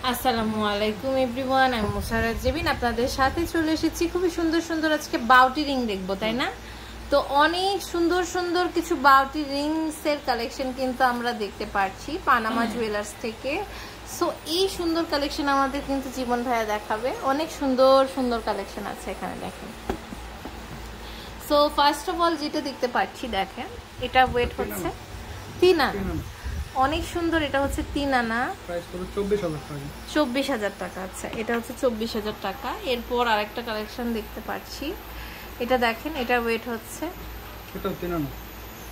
আসসালামু আলাইকুম এভরিওয়ান, আমি মুসারাত জেবিন আপনাদের সাথে চলে এসেছি। খুবই সুন্দর সুন্দর আজকে বাউটি রিং দেখবো, তাই না? তো অনেক সুন্দর সুন্দর কিছু বাউটি রিংসের কালেকশন কিন্তু আমরা দেখতে পাচ্ছি পানামা জুয়েলার্স থেকে। সো এই সুন্দর কালেকশন আমাদের কিন্তু জীবন ভাইয়া দেখাবে। অনেক সুন্দর সুন্দর কালেকশন আছে এখানে, দেখেন। সো ফার্স্ট অফ অল যেটা দেখতে পাচ্ছি, দেখেন এটা ওয়েট হচ্ছে 3 আনা, অনেক সুন্দর। এটা হচ্ছে 3 আনা, প্রাইস পুরো 24000 টাকা। 24000 টাকা। আচ্ছা, এটা হচ্ছে 24000 টাকা। এরপর আরেকটা কালেকশন দেখতে পাচ্ছি, এটা দেখেন, এটা ওয়েট হচ্ছে, এটাও 3 আনা,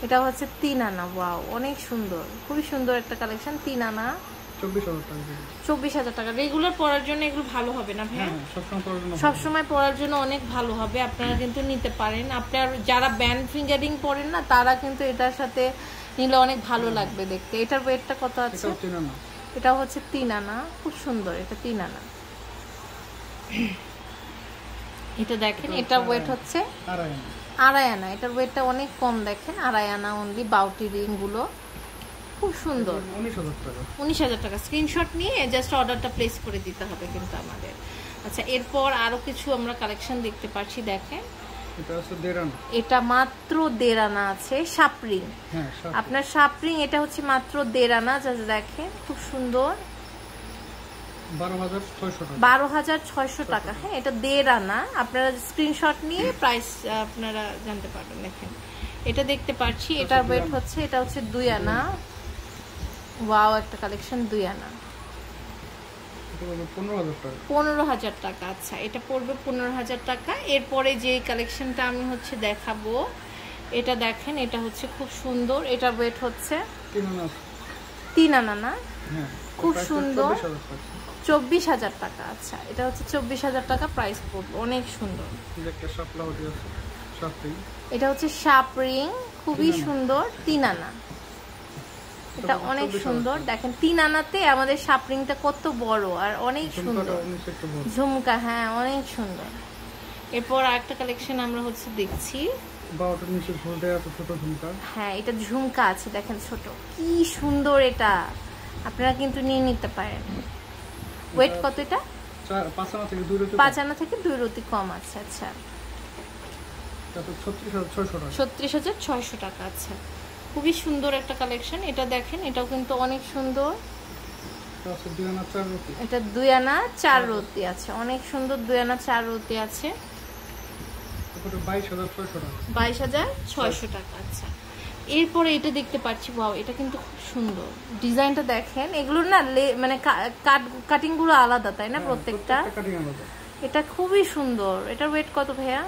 এটা হচ্ছে 3 আনা। ওয়াও, অনেক সুন্দর, খুবই সুন্দর একটা কালেকশন। 3 আনা, 24000 টাকা। 24000 টাকা। রেগুলার পরার জন্য এগুলো ভালো হবে না ভাইয়া? সবসময় পরার জন্য অনেক ভালো হবে, আপনারা কিন্তু নিতে পারেন। আপনার যারা ব্যান্ড ফিঙ্গারিং পরেন না, তারা কিন্তু এটার সাথে নিলে অনেক ভালো লাগবে দেখতে। এটার ওয়েটটা কত আছে? এটা হচ্ছে 3 আনা, খুব সুন্দর। এটা 3 আনা। এটা দেখেন, এটা ওয়েট হচ্ছে 2.5 আনা। এটার ওয়েটটা অনেক কম, দেখেন, 2.5 আনা অনলি। বাউটি রিং গুলো খুব সুন্দর। 19000 টাকা। স্ক্রিনশট নিয়ে জাস্ট অর্ডারটা প্লেস করে দিতে হবে কিন্তু আমাদের। আচ্ছা, এরপর আরো কিছু আমরা কালেকশন দেখতে পাচ্ছি, দেখেন। এটা মাত্র 1.5 আনা আছে, শাপরিং। আপনার শাপরিং এটা হচ্ছে মাত্র 1.5 আনা। জাস্ট দেখেন, খুব সুন্দর। 12600 টাকা। হ্যাঁ, এটা 1.5 আনা। আপনারা স্ক্রিনশট নিয়ে প্রাইস আপনারা জানতে পারবেন। দেখেন, এটা দেখতে পাচ্ছি, এটার ওয়েট হচ্ছে, এটা হচ্ছে 2 আনা। ওয়াও, একটা কালেকশন 2 আনা, 15000 টাকা। আচ্ছা, এটা পড়বে 15000 টাকা। এরপরে যে কালেকশনটা আমি হচ্ছে দেখাবো, এটা দেখেন, এটা হচ্ছে খুব সুন্দর। এটা ওয়েট হচ্ছে 3 আনা না? খুব সুন্দর, 24000 টাকা। আচ্ছা, এটা হচ্ছে 24000 টাকা প্রাইস পড়বে, অনেক সুন্দর। এটা হচ্ছে শাপরিং, খুবই সুন্দর, 3 আনা। এটা অনেক সুন্দর, দেখেন। 3 আনাতে আমাদের শাপরিংটা কত বড় আর অনেক সুন্দর। ঝুমকা, হ্যাঁ, অনেক সুন্দর। এরপর আরেকটা কালেকশন আমরা হচ্ছে দেখছি, হ্যাঁ, এটা ঝুমকা আছে, দেখেন, ছোট, কি সুন্দর। এটা আপনারা কিন্তু নিয়ে নিতে পারেন। ওয়েট কত? এটা 5 আনা থেকে 2 রতি কম আছে। আচ্ছা, 36600 টাকা। আচ্ছা, খুবই সুন্দর একটা কালেকশন। এটা দেখেন, এটাও কিন্তু অনেক সুন্দর। এটা 2 আনা 4 রতি আছে, অনেক সুন্দর। 2 আনা 4 রতি আছে, 22600 টাকা। আচ্ছা, এরপরে এটা দেখতে পাচ্ছি, ওয়াও, এটা কিন্তু খুব সুন্দর। ডিজাইনটা দেখেন, এগুলো না মানে কাটিং গুলো আলাদা, তাই না? প্রত্যেকটা এটা খুবই সুন্দর। এটার ওয়েট কত ভাইয়া?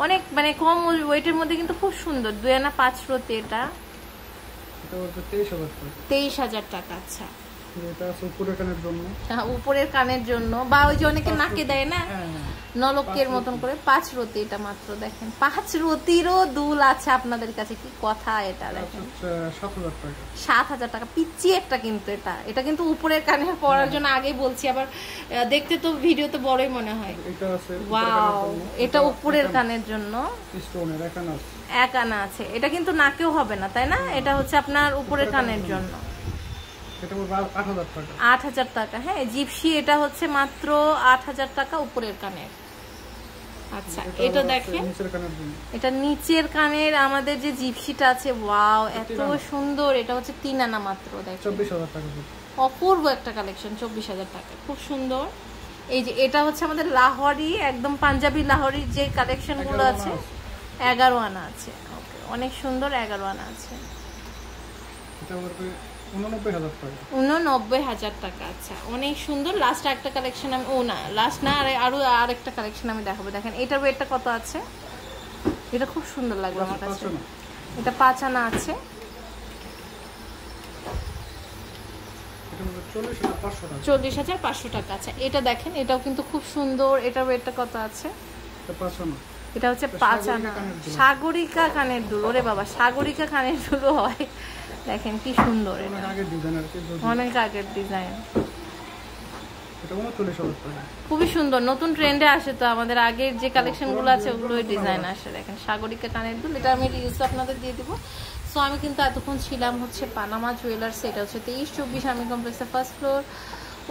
অনেক মানে কম ওয়েটের মধ্যে কিন্তু খুব সুন্দর। 2 আনা 5 রতি। এটা 23000 টাকা। আচ্ছা, উপরের কানের জন্য, বা ওই যে অনেকে নাকে দেয় না, নলকের মতন করে। 5 রতি। এটা মাত্র, দেখেন, 5 রতিরও দুল আছে আপনাদের কাছে, কি কথা! এটা দেখেন, 7000 টাকা। পিচ্ছি একটা কিন্তু এটা। এটা কিন্তু উপরের কানে পরার জন্য, আগেই বলছি, আবার দেখতে তো ভিডিওতে বড়ই মনে হয়। ওয়াও, এটা উপরের কানের জন্য 1 আনা আছে। এটা কিন্তু নাকেও হবে না, তাই না? এটা হচ্ছে আপনার উপরের কানের জন্য। 8000 টাকা। হ্যাঁ, জিপসি। এটা হচ্ছে মাত্র 8000 টাকা উপরের কানের। আচ্ছা, এটা দেখেন, এটা নিচের কানের আমাদের যে জিপসিটা আছে। ওয়াও, এত সুন্দর। এটা হচ্ছে 3 আনা মাত্র, দেখেন, 24000 টাকা। অপূর্ব একটা কালেকশন, 24000 টাকা, খুব সুন্দর। এই যে এটা হচ্ছে আমাদের লাহোরি, একদম পাঞ্জাবি লাহোরি যে কালেকশন গুলো আছে, 11 আনা আছে। ওকে, অনেক সুন্দর, 11 আনা আছে, 89000 টাকা। আচ্ছা, অনেক সুন্দর। লাস্ট একটা কালেকশন আমি, লাস্ট না, আরো আরেকটা কালেকশন আমি দেখাবো। দেখেন, এটার ওয়েটটা কত আছে? এটা খুব সুন্দর লাগলো আমার কাছে। এটা 5 আনা আছে, 40500 টাকা। আচ্ছা, এটা দেখেন, এটাও কিন্তু খুব সুন্দর। এটার ওয়েটটা কত আছে? এটা হচ্ছে 5 আনা। সাগরিকা কানের দুল। ওরে বাবা, সাগরিকা কানের দুল হয়, দেখেন কি সুন্দর। অনেক আগের ডিজাইন, খুবই সুন্দর। নতুন ট্রেন্ডে আসে তো, আমাদের আগের যে কালেকশন গুলো আছে ওগুলোই ডিজাইন আসে। দেখেন, সাগরিকা কানের দুল। এটা আমি রিলস আপনাদের দিয়ে দিব। সো আমি কিন্তু এতক্ষণ ছিলাম হচ্ছে পানামা জুয়েলার্স। এটা হচ্ছে 2324 আর্মি কমপ্লেক্সের ফার্স্ট ফ্লোর।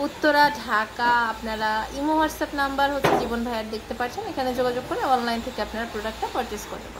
উত্তরা, ঢাকা। আপনারা ইমো হোয়াটসঅ্যাপ নাম্বার হচ্ছে জীবন ভাইয়ার দেখতে পাচ্ছেন, এখানে যোগাযোগ করে অনলাইন থেকে আপনারা প্রোডাক্টটা পারচেস করতে পারেন।